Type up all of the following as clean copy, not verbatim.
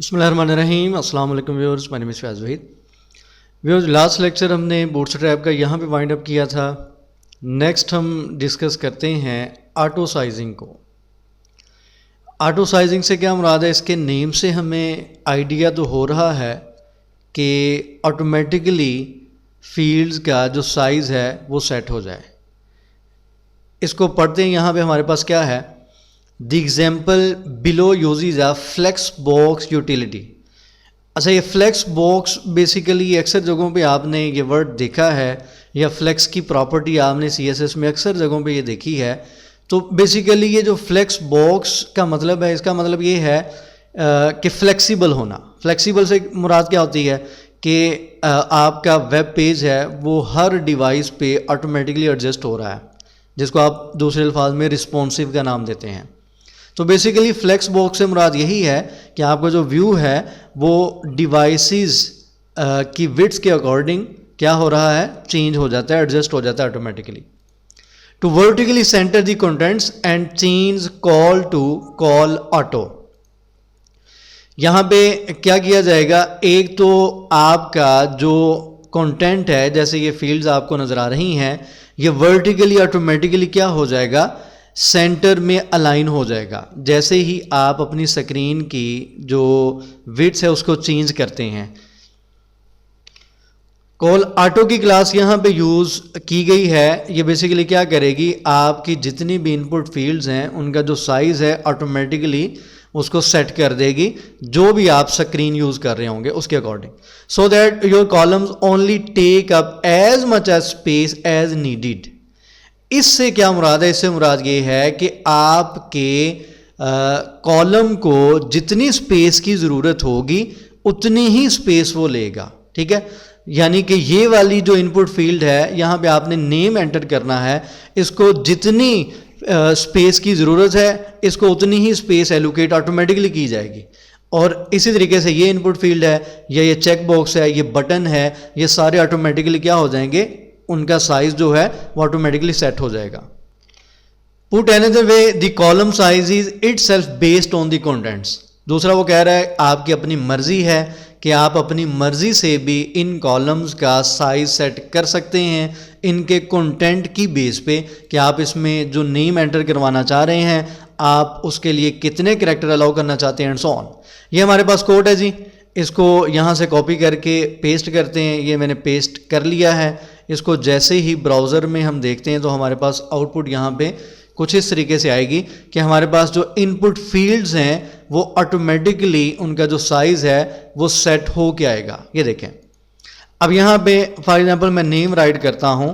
बिस्मिल्लाहिर्रहमानिर्रहीम। अस्सलाम वालेकुम viewers, my name is Faiz Waheed. Viewers, last lecture हमने बूटस्ट्रैप का यहाँ पे वाइंड अप किया था। नेक्स्ट हम डिस्कस करते हैं ऑटो साइजिंग को। ऑटो साइजिंग से क्या मुराद है? इसके नेम से हमें आइडिया तो हो रहा है कि ऑटोमेटिकली फील्ड्स का जो साइज़ है वो सेट हो जाए। इसको पढ़ते हैं। यहाँ पे हमारे पास क्या है? The example below uses a flex box utility. अच्छा, ये फ्लेक्स बॉक्स बेसिकली अक्सर जगहों पे आपने ये वर्ड देखा है, या फ्लेक्स की प्रॉपर्टी आपने CSS में अक्सर जगहों पे ये देखी है। तो बेसिकली ये जो फ्लेक्स बॉक्स का मतलब है, इसका मतलब ये है कि फ्लेक्सिबल होना। फ्लेक्सिबल से मुराद क्या होती है कि आपका वेब पेज है वो हर डिवाइस पे ऑटोमेटिकली एडजस्ट हो रहा है, जिसको आप दूसरे अल्फाज में रिस्पॉन्सिव का नाम देते हैं। तो बेसिकली फ्लेक्स बॉक्स से मुराद यही है कि आपका जो व्यू है वो डिवाइसेस की विड्थ के अकॉर्डिंग क्या हो रहा है, चेंज हो जाता है, एडजस्ट हो जाता है automatically. To vertically centre the contents and change col to col auto. यहाँ पे क्या किया जाएगा? एक तो आपका जो कंटेंट है, जैसे ये फील्ड्स आपको नजर आ रही हैं, ये वर्टिकली ऑटोमेटिकली क्या हो जाएगा, सेंटर में अलाइन हो जाएगा। जैसे ही आप अपनी स्क्रीन की जो विड्थ है उसको चेंज करते हैं। कॉल ऑटो की क्लास यहाँ पे यूज़ की गई है। ये बेसिकली क्या करेगी, आपकी जितनी भी इनपुट फील्ड्स हैं उनका जो साइज़ है ऑटोमेटिकली उसको सेट कर देगी, जो भी आप स्क्रीन यूज़ कर रहे होंगे उसके according, so that your columns only take up as much as space as needed. इससे क्या मुराद है? इससे मुराद ये है कि आपके कॉलम को जितनी स्पेस की ज़रूरत होगी उतनी ही स्पेस वो लेगा। ठीक है, यानी कि ये वाली जो इनपुट फील्ड है, यहाँ पे आपने नेम एंटर करना है, इसको जितनी स्पेस की ज़रूरत है इसको उतनी ही स्पेस एलोकेट ऑटोमेटिकली की जाएगी। और इसी तरीके से ये इनपुट फील्ड है, या ये चेक बॉक्स है, ये बटन है, ये सारे ऑटोमेटिकली क्या हो जाएंगे, उनका साइज जो है वो ऑटोमेटिकली सेट हो जाएगा। Put another way, the column size is itself based on the contents. दूसरा वो कह रहा है आपकी अपनी मर्जी है कि आप अपनी मर्जी से भी इन कॉलम्स का साइज सेट कर सकते हैं इनके कंटेंट की बेस पे, कि आप इसमें जो नेम एंटर करवाना चाह रहे हैं आप उसके लिए कितने कैरेक्टर अलाउ करना चाहते हैं एंड सो ऑन। ये हमारे पास कोड है जी, इसको यहाँ से कॉपी करके पेस्ट करते हैं। ये मैंने पेस्ट कर लिया है। इसको जैसे ही ब्राउज़र में हम देखते हैं तो हमारे पास आउटपुट यहाँ पे कुछ इस तरीके से आएगी कि हमारे पास जो इनपुट फील्ड्स हैं वो ऑटोमेटिकली उनका जो साइज़ है वो सेट हो के आएगा। ये देखें, अब यहाँ पे फॉर एग्जांपल मैं नेम राइट करता हूँ।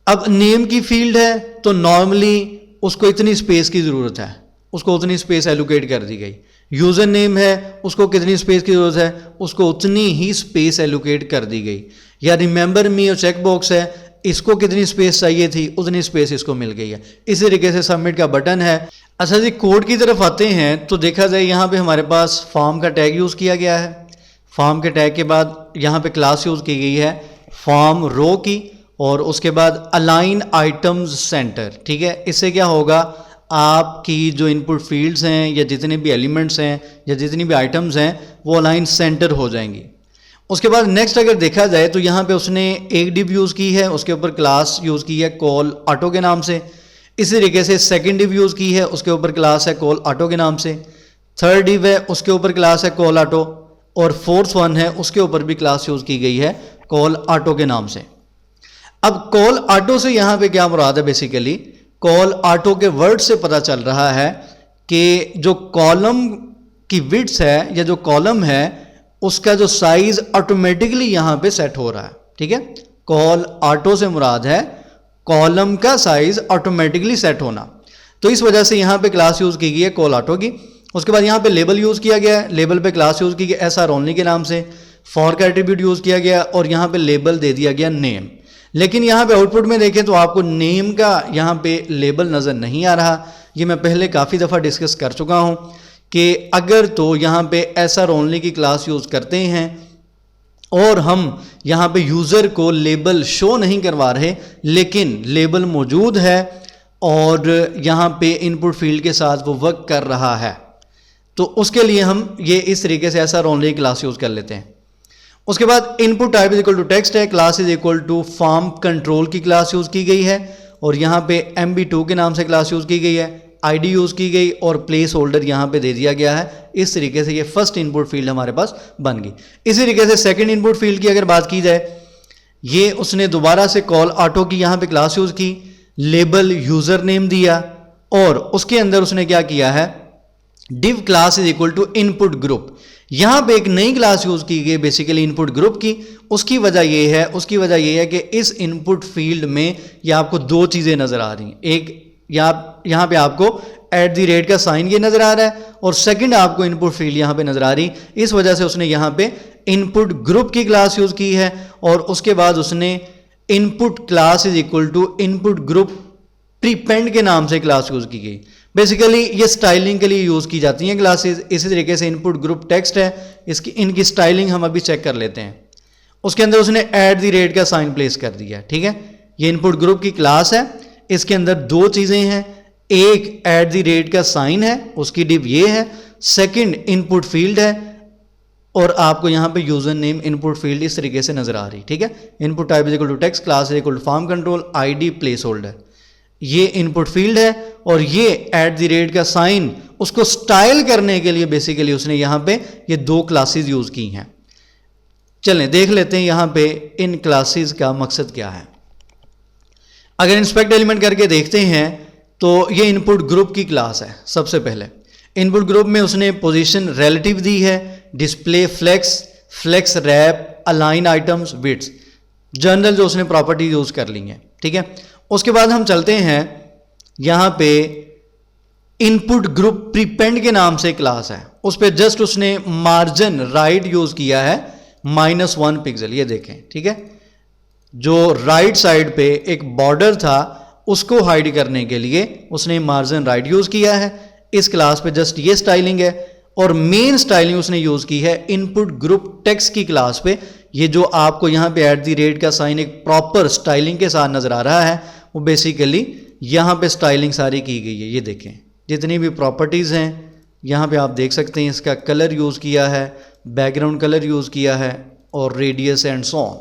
अब नेम की फील्ड है तो नॉर्मली उसको इतनी स्पेस की ज़रूरत है, उसको उतनी स्पेस एलोकेट कर दी गई। यूज़र नेम है, उसको कितनी स्पेस की ज़रूरत है, उसको उतनी ही स्पेस एलोकेट कर दी गई। या रिमेंबर मी और चेक बॉक्स है, इसको कितनी स्पेस चाहिए थी उतनी स्पेस इसको मिल गई है। इसी तरीके से सबमिट का बटन है। अच्छा जी, कोड की तरफ आते हैं तो देखा जाए यहाँ पे हमारे पास फॉर्म का टैग यूज़ किया गया है। फॉर्म के टैग के बाद यहाँ पे क्लास यूज़ की गई है फॉर्म रो की, और उसके बाद अलाइन आइटम्स सेंटर। ठीक है, इससे क्या होगा, आपकी जो इनपुट फील्ड्स हैं या जितने भी एलिमेंट्स हैं या जितनी भी आइटम्स हैं वो अलाइन सेंटर हो जाएंगी। उसके बाद नेक्स्ट अगर देखा जाए तो यहाँ पे उसने एक डिव यूज़ की है, उसके ऊपर क्लास यूज़ की है कॉल ऑटो के नाम से। इसी तरीके से सेकंड डिव यूज़ की है, उसके ऊपर क्लास है कॉल ऑटो के नाम से। थर्ड डिव है, उसके ऊपर क्लास है कॉल ऑटो, और फोर्थ वन है उसके ऊपर भी क्लास यूज़ की गई है कॉल ऑटो के नाम से। अब कॉल ऑटो से यहाँ पे क्या मुराद है? बेसिकली कॉल ऑटो के वर्ड से पता चल रहा है कि जो कॉलम की विड्थ है या जो कॉलम है उसका जो साइज ऑटोमेटिकली यहाँ पे सेट हो रहा है। ठीक है, कॉल ऑटो से मुराद है कॉलम का साइज ऑटोमेटिकली सेट होना। तो इस वजह से यहाँ पे क्लास यूज़ की गई है कॉल ऑटो की। उसके बाद यहाँ पे लेबल यूज़ किया गया है, लेबल पे क्लास यूज़ की गई SR ओनली के नाम से। फॉर का एट्रीब्यूट यूज़ किया गया और यहाँ पे लेबल दे दिया गया नेम। लेकिन यहाँ पे आउटपुट में देखें तो आपको नेम का यहाँ पे लेबल नज़र नहीं आ रहा। ये मैं पहले काफ़ी दफ़ा डिस्कस कर चुका हूँ कि अगर तो यहाँ पे SR ओनली की क्लास यूज़ करते हैं और हम यहाँ पे यूज़र को लेबल शो नहीं करवा रहे लेकिन लेबल मौजूद है और यहाँ पे इनपुट फील्ड के साथ वो वर्क कर रहा है, तो उसके लिए हम ये इस तरीके से ऐसा ओनली क्लास यूज कर लेते हैं। उसके बाद input type is equal to text है, class is equal to form control की क्लास यूज की गई है और यहाँ पे MB2 के नाम से क्लास यूज की गई है, आईडी यूज की गई और प्लेस होल्डर यहाँ पे दे दिया गया है। इस तरीके से ये फर्स्ट इनपुट फील्ड हमारे पास बन गई। इसी तरीके से सेकंड इनपुट फील्ड की अगर बात की जाए, ये उसने दोबारा से कॉल ऑटो की यहाँ पे क्लास यूज की, लेबल यूजर नेम दिया और उसके अंदर उसने क्या किया है, div class is equal to input group. यहां पे एक नई क्लास यूज की गई बेसिकली इनपुट ग्रुप की। उसकी वजह यह है कि इस इनपुट फील्ड में ये आपको दो चीजें नजर आ रही हैं। एक यहां पे आपको @ का साइन ये नजर आ रहा है और सेकंड आपको इनपुट फील्ड यहां पे नजर आ रही। इस वजह से उसने यहां पे इनपुट ग्रुप की क्लास यूज की है और उसके बाद उसने input class is equal to input group prepend के नाम से क्लास यूज की गई। बेसिकली ये स्टाइलिंग के लिए यूज की जाती हैं क्लासेस। इसी तरीके से इनपुट ग्रुप टेक्स्ट है, इनकी स्टाइलिंग हम अभी चेक कर लेते हैं। उसके अंदर उसने @ का साइन प्लेस कर दिया, ठीक है। ये इनपुट ग्रुप की क्लास है, इसके अंदर दो चीजें हैं, एक @ का साइन है, उसकी डिव ये है, सेकंड इनपुट फील्ड है और आपको यहां पे यूजर नेम इनपुट फील्ड इस तरीके से नजर आ रही, ठीक है। Input type is equal to text, class is equal to form control, ID place holder, ये इनपुट फील्ड है और ये @ का साइन उसको स्टाइल करने के लिए बेसिकली उसने यहां पे ये दो क्लासेस यूज की हैं। चलें देख लेते हैं यहां पे इन क्लासेस का मकसद क्या है। अगर इंस्पेक्ट एलिमेंट करके देखते हैं तो ये इनपुट ग्रुप की क्लास है। सबसे पहले इनपुट ग्रुप में उसने पोजीशन रिलेटिव दी है, display flex, flex wrap, align items, width, general जो उसने प्रॉपर्टी यूज कर ली है, ठीक है। उसके बाद हम चलते हैं यहां पे इनपुट ग्रुप प्रीपेंड के नाम से क्लास है, उस पर जस्ट उसने मार्जिन राइट यूज किया है -1 पिक्सल, ये देखें, ठीक है। जो राइट साइड पे एक बॉर्डर था उसको हाइड करने के लिए उसने मार्जिन राइट यूज किया है। इस क्लास पे जस्ट ये स्टाइलिंग है और मेन स्टाइलिंग उसने यूज की है इनपुट ग्रुप टेक्स्ट की क्लास पे। ये जो आपको यहां पे @ का साइन एक प्रॉपर स्टाइलिंग के साथ नजर आ रहा है, वो बेसिकली यहां पे स्टाइलिंग सारी की गई है। ये देखें जितनी भी प्रॉपर्टीज हैं यहां पे आप देख सकते हैं, इसका कलर यूज किया है, बैकग्राउंड कलर यूज किया है और रेडियस एंड सो ऑन,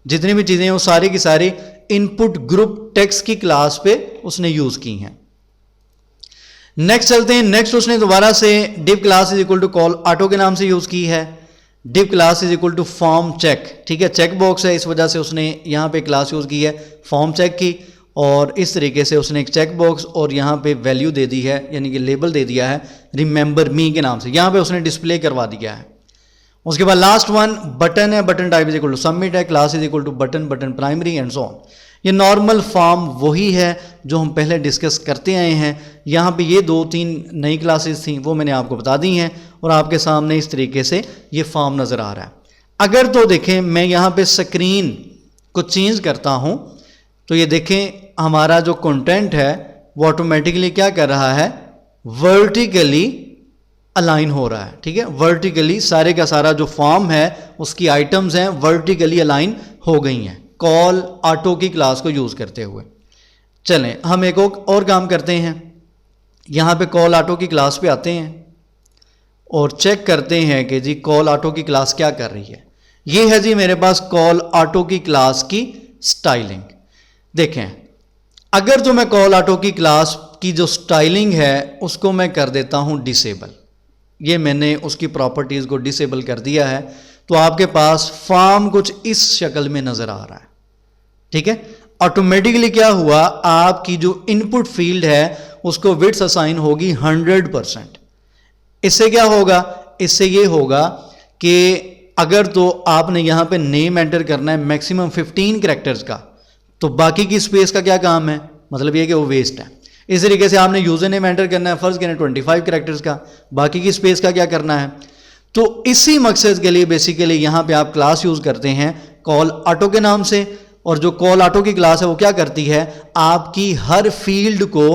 जितनी भी चीजें हैं वो सारी की सारी इनपुट ग्रुप टेक्स्ट की क्लास पे उसने यूज की हैं। नेक्स्ट चलते हैं। नेक्स्ट उसने दोबारा से div class is equal to col auto के नाम से यूज की है। div class is equal to form check, ठीक है, चेक बॉक्स है, इस वजह से उसने यहां पे क्लास यूज की है फॉर्म चेक की और इस तरीके से उसने एक चेक बॉक्स और यहां पे वैल्यू दे दी है, यानी कि लेबल दे दिया है रिमेंबर मी के नाम से, यहां पे उसने डिस्प्ले करवा दिया है। उसके बाद लास्ट वन बटन है, button type is equal to submit है, class is equal to button, button primary and so on. ये नॉर्मल फॉर्म वही है जो हम पहले डिस्कस करते आए हैं। यहाँ पे ये 2-3 नई क्लासेस थी वो मैंने आपको बता दी हैं और आपके सामने इस तरीके से ये फॉर्म नज़र आ रहा है। अगर तो देखें मैं यहाँ पे स्क्रीन को चेंज करता हूँ तो ये देखें हमारा जो कंटेंट है वो ऑटोमेटिकली क्या कर रहा है, वर्टिकली अलाइन हो रहा है, ठीक है। वर्टिकली सारे का सारा जो फॉर्म है उसकी आइटम्स हैं वर्टिकली अलाइन हो गई हैं कॉल ऑटो की क्लास को यूज करते हुए। चलें हम एक और काम करते हैं, यहां पे कॉल ऑटो की क्लास पे आते हैं और चेक करते हैं कि जी कॉल ऑटो की क्लास क्या कर रही है। ये है जी मेरे पास कॉल ऑटो की क्लास की स्टाइलिंग। देखें अगर तो मैं कॉल ऑटो की क्लास की जो स्टाइलिंग है उसको मैं कर देता हूं डिसेबल, ये मैंने उसकी प्रॉपर्टीज को डिसेबल कर दिया है, तो आपके पास फॉर्म कुछ इस शक्ल में नजर आ रहा है, ठीक है। ऑटोमेटिकली क्या हुआ, आपकी जो इनपुट फील्ड है उसको विड्थ असाइन होगी 100%। इससे क्या होगा, इससे ये होगा कि अगर तो आपने यहां पे नेम एंटर करना है मैक्सिमम 15 कैरेक्टर्स का, तो बाकी की स्पेस का क्या काम है, मतलब ये कि वो वेस्ट है। इस तरीके से आपने यूजर नेम एंटर करना है, फर्ज करें 25 कैरेक्टर्स का, बाकी की स्पेस का क्या करना है। तो इसी मकसद के लिए बेसिकली यहां पे आप क्लास यूज करते हैं कॉल ऑटो के नाम से, और जो कॉल ऑटो की क्लास है वो क्या करती है, आपकी हर फील्ड को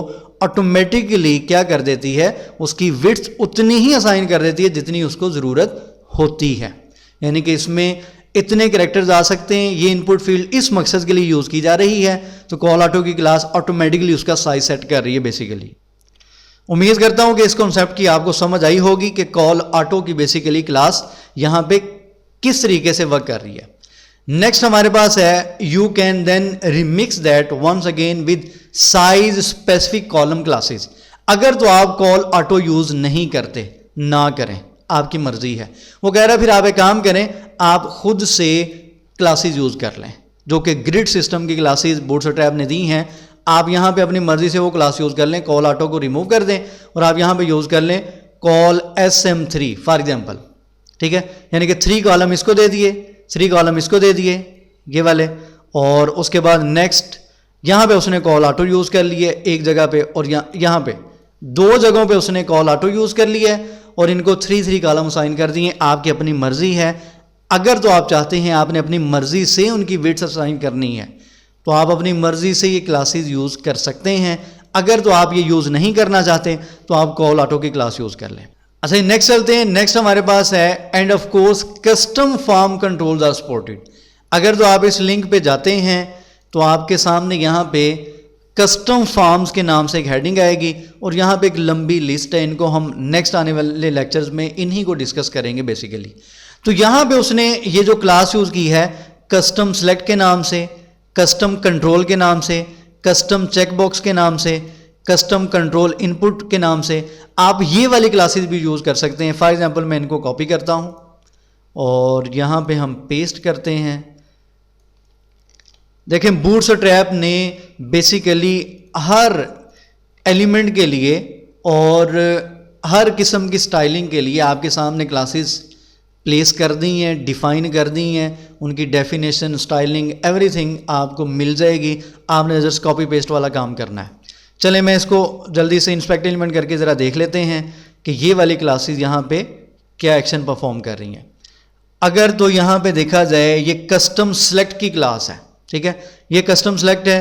ऑटोमेटिकली क्या कर देती है, उसकी विड्थ उतनी ही असाइन कर देती है जितनी उसको जरूरत होती है। यानी कि इसमें इतने कैरेक्टर्स आ सकते हैं, ये इनपुट फील्ड इस मकसद के लिए यूज की जा रही है, तो कॉल ऑटो की क्लास ऑटोमेटिकली उसका साइज सेट कर रही है बेसिकली। उम्मीद करता हूं कि इस कॉन्सेप्ट की आपको समझ आई होगी कि कॉल ऑटो की बेसिकली क्लास यहां पे किस तरीके से वर्क कर रही है। नेक्स्ट हमारे पास है you can then remix that once again with size specific column classes. अगर तो आप कॉल ऑटो यूज नहीं करते, ना करें, आपकी मर्जी है। वो कह रहा है फिर आप एक काम करें, आप खुद से क्लासेस यूज कर लें, जो कि ग्रिड सिस्टम की क्लासेस बूटस्ट्रैप ने दी हैं। आप यहां पे अपनी मर्जी से वो क्लास यूज कर लें, कॉल ऑटो को रिमूव कर दें और आप यहां पे यूज कर लें कॉल SM3 फॉर एग्जांपल, ठीक है। यानी कि 3 कॉलम इसको दे दिए, 3 कॉलम इसको दे दिए, ये वाले, और उसके बाद नेक्स्ट यहां पे उसने कॉल ऑटो यूज कर लिए एक जगह पे, और यहां पे 2 जगहों पे उसने कॉल ऑटो यूज कर लिया और इनको 3 कॉलम असाइन कर दिए। आपकी अपनी मर्जी है। अगर तो आप चाहते हैं आपने अपनी मर्जी से उनकी वेट्स असाइन करनी है, तो आप अपनी मर्जी से ये क्लासेस यूज कर सकते हैं। अगर तो आप ये यूज नहीं करना चाहते तो आप कॉल ऑटो की क्लास यूज कर लें। अच्छा, नेक्स्ट चलते हैं। नेक्स्ट हमारे पास है and of course custom form controls are supported. अगर तो आप इस लिंक पे जाते हैं तो आपके सामने यहाँ पे कस्टम फॉर्म्स के नाम से एक हेडिंग आएगी और यहाँ पे एक लंबी लिस्ट है। इनको हम नेक्स्ट आने वाले लेक्चर्स में इन्हीं को डिस्कस करेंगे बेसिकली। तो यहाँ पे उसने ये जो क्लास यूज की है कस्टम सेलेक्ट के नाम से, कस्टम कंट्रोल के नाम से, कस्टम चेकबॉक्स के नाम से, कस्टम कंट्रोल इनपुट के नाम से, आप ये वाली क्लासेस भी यूज कर सकते हैं। फॉर एग्जांपल मैं इनको कॉपी करता हूं और यहां पे हम पेस्ट करते हैं। देखें, बूटस्ट्रैप ने बेसिकली हर एलिमेंट के लिए और हर किस्म की स्टाइलिंग के लिए आपके सामने क्लासेस प्लेस कर दी हैं, डिफाइन कर दी हैं। उनकी डेफिनेशन, स्टाइलिंग, एवरीथिंग आपको मिल जाएगी। आपने जस्ट कॉपी पेस्ट वाला काम करना है। चले मैं इसको जल्दी से इंस्पेक्ट एलिमेंट करके ज़रा देख लेते हैं कि ये वाली क्लासेस यहाँ पे क्या एक्शन परफॉर्म कर रही हैं। अगर तो यहाँ पे देखा जाए ये कस्टम सेलेक्ट की क्लास है, ठीक है। ये कस्टम सेलेक्ट है।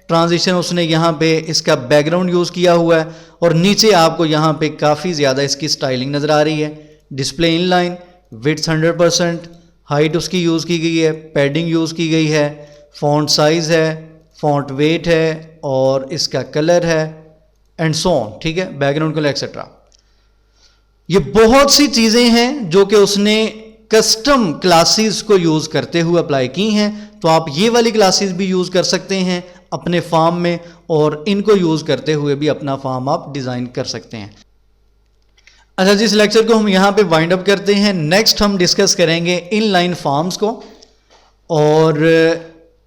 ट्रांजिशन उसने यहाँ पे इसका बैकग्राउंड यूज़ किया हुआ है और नीचे आपको यहाँ पे काफ़ी ज़्यादा इसकी स्टाइलिंग नज़र आ रही है। Display in line, width 100%, height उसकी यूज़ की गई है, पैडिंग यूज़ की गई है, फॉन्ट साइज़ है, फॉन्ट वेट है और इसका कलर है एंड सो ऑन, ठीक है, बैकग्राउंड कलर एक्सेट्रा। ये बहुत सी चीज़ें हैं जो कि उसने कस्टम क्लासेस को यूज़ करते हुए अप्लाई की हैं। तो आप ये वाली क्लासेस भी यूज़ कर सकते हैं अपने फॉर्म में और इनको यूज़ करते हुए भी अपना फॉर्म आप डिज़ाइन कर सकते हैं। अच्छा जी, इस लेक्चर को हम यहाँ पे वाइंड अप करते हैं। नेक्स्ट हम डिस्कस करेंगे इनलाइन फॉर्म्स को और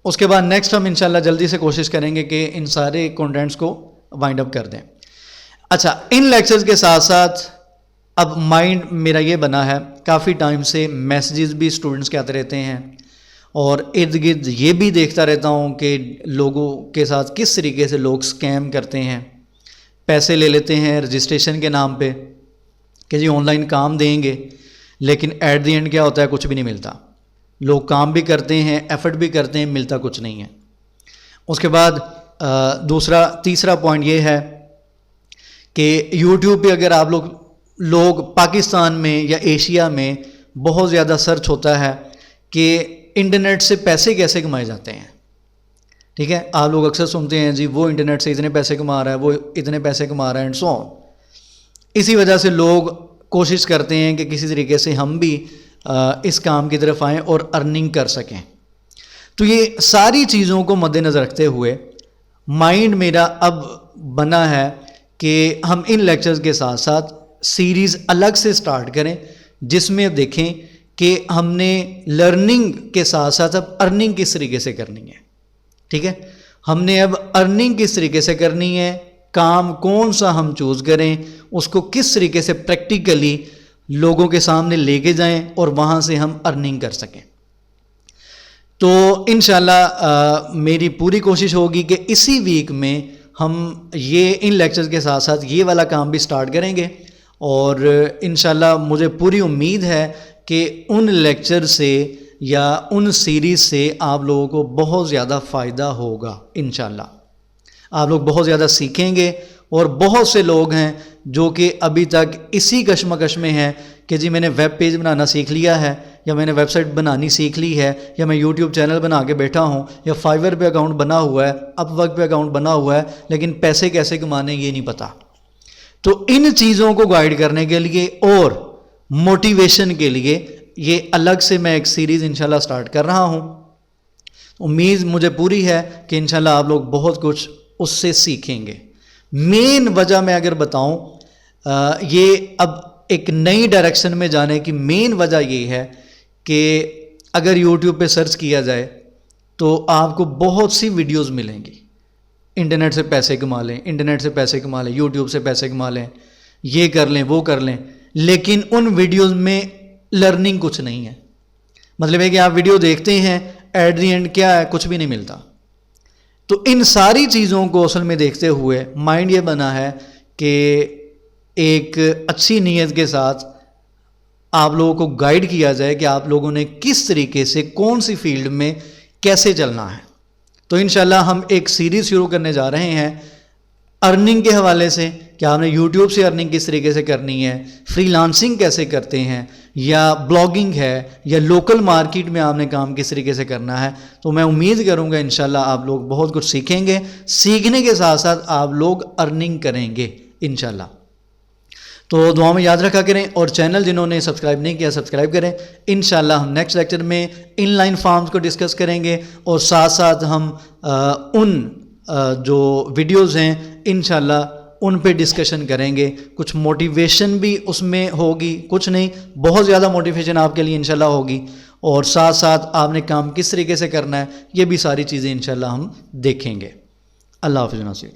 उसके बाद नेक्स्ट हम इंशाल्लाह जल्दी से कोशिश करेंगे कि इन सारे कंटेंट्स को वाइंड अप कर दें। अच्छा, इन लेक्चर्स के साथ साथ अब माइंड मेरा ये बना है, काफ़ी टाइम से मैसेजेस भी स्टूडेंट्स के आते रहते हैं और इर्द गिर्द ये भी देखता रहता हूँ कि लोगों के साथ किस तरीके से लोग स्कैम करते हैं, पैसे ले लेते हैं रजिस्ट्रेशन के नाम पे कि जी ऑनलाइन काम देंगे, लेकिन एट द एंड क्या होता है, कुछ भी नहीं मिलता। लोग काम भी करते हैं, एफर्ट भी करते हैं, मिलता कुछ नहीं है। उसके बाद तीसरा पॉइंट ये है कि यूट्यूब पे अगर आप लोग पाकिस्तान में या एशिया में बहुत ज़्यादा सर्च होता है कि इंटरनेट से पैसे कैसे कमाए जाते हैं, ठीक है। आप लोग अक्सर सुनते हैं जी वो इंटरनेट से इतने पैसे कमा रहा है, वो इतने पैसे कमा रहा है एंड सो ऑन। इसी वजह से लोग कोशिश करते हैं कि किसी तरीके से हम भी इस काम की तरफ आएँ और अर्निंग कर सकें। तो ये सारी चीज़ों को मद्देनज़र रखते हुए माइंड मेरा अब बना है कि हम इन लेक्चर्स के साथ साथ सीरीज़ अलग से स्टार्ट करें जिसमें देखें कि हमने लर्निंग के साथ साथ अब अर्निंग किस तरीके से करनी है, ठीक है। हमने अब अर्निंग किस तरीके से करनी है, काम कौन सा हम चूज़ करें, उसको किस तरीके से प्रैक्टिकली लोगों के सामने लेके जाएं और वहाँ से हम अर्निंग कर सकें। तो इंशाल्लाह मेरी पूरी कोशिश होगी कि इसी वीक में हम ये इन लेक्चर्स के साथ साथ ये वाला काम भी स्टार्ट करेंगे और इंशाल्लाह मुझे पूरी उम्मीद है कि उन लेक्चर से या उन सीरीज़ से आप लोगों को बहुत ज़्यादा फ़ायदा होगा। इंशाल्लाह आप लोग बहुत ज़्यादा सीखेंगे और बहुत से लोग हैं जो कि अभी तक इसी कश्मकश में हैं कि जी मैंने वेब पेज बनाना सीख लिया है या मैंने वेबसाइट बनानी सीख ली है या मैं यूट्यूब चैनल बना के बैठा हूँ या फाइवर पे अकाउंट बना हुआ है, अपवर्क पे अकाउंट बना हुआ है, लेकिन पैसे कैसे कमाने ये नहीं पता। तो इन चीज़ों को गाइड करने के लिए और मोटिवेशन के लिए ये अलग से मैं एक सीरीज़ इंशाल्लाह स्टार्ट कर रहा हूँ। उम्मीद मुझे पूरी है कि इंशाल्लाह आप लोग बहुत कुछ उससे सीखेंगे। मेन वजह मैं अगर बताऊं, ये अब एक नई डायरेक्शन में जाने की मेन वजह ये है कि अगर यूट्यूब पे सर्च किया जाए तो आपको बहुत सी वीडियोस मिलेंगी। इंटरनेट से पैसे कमा लें, इंटरनेट से पैसे कमा लें, यूट्यूब से पैसे कमा लें, ये कर लें, वो कर लें, लेकिन उन वीडियोस में लर्निंग कुछ नहीं है। मतलब है कि आप वीडियो देखते हैं, एट दी एंड क्या है, कुछ भी नहीं मिलता। तो इन सारी चीज़ों को असल में देखते हुए माइंड ये बना है कि एक अच्छी नीयत के साथ आप लोगों को गाइड किया जाए कि आप लोगों ने किस तरीके से कौन सी फील्ड में कैसे चलना है। तो इंशाल्लाह हम एक सीरीज़ शुरू करने जा रहे हैं अर्निंग के हवाले से कि आपने यूट्यूब से अर्निंग किस तरीके से करनी है, फ्रीलांसिंग कैसे करते हैं, या ब्लॉगिंग है, या लोकल मार्केट में आपने काम किस तरीके से करना है। तो मैं उम्मीद करूंगा इंशाल्लाह आप लोग बहुत कुछ सीखेंगे, सीखने के साथ साथ आप लोग अर्निंग करेंगे इंशाल्लाह। तो दुआ में याद रखा करें और चैनल जिन्होंने सब्सक्राइब नहीं किया सब्सक्राइब करें। इंशाल्लाह हम नेक्स्ट लेक्चर में इनलाइन फार्म्स को डिस्कस करेंगे और साथ साथ हम उन जो वीडियोज़ हैं इंशाल्लाह उन पे डिस्कशन करेंगे। कुछ मोटिवेशन भी उसमें होगी, कुछ नहीं बहुत ज़्यादा मोटिवेशन आपके लिए इंशाल्लाह होगी, और साथ साथ आपने काम किस तरीके से करना है ये भी सारी चीज़ें इंशाल्लाह हम देखेंगे। अल्लाह हाफ़िज़ नासिर।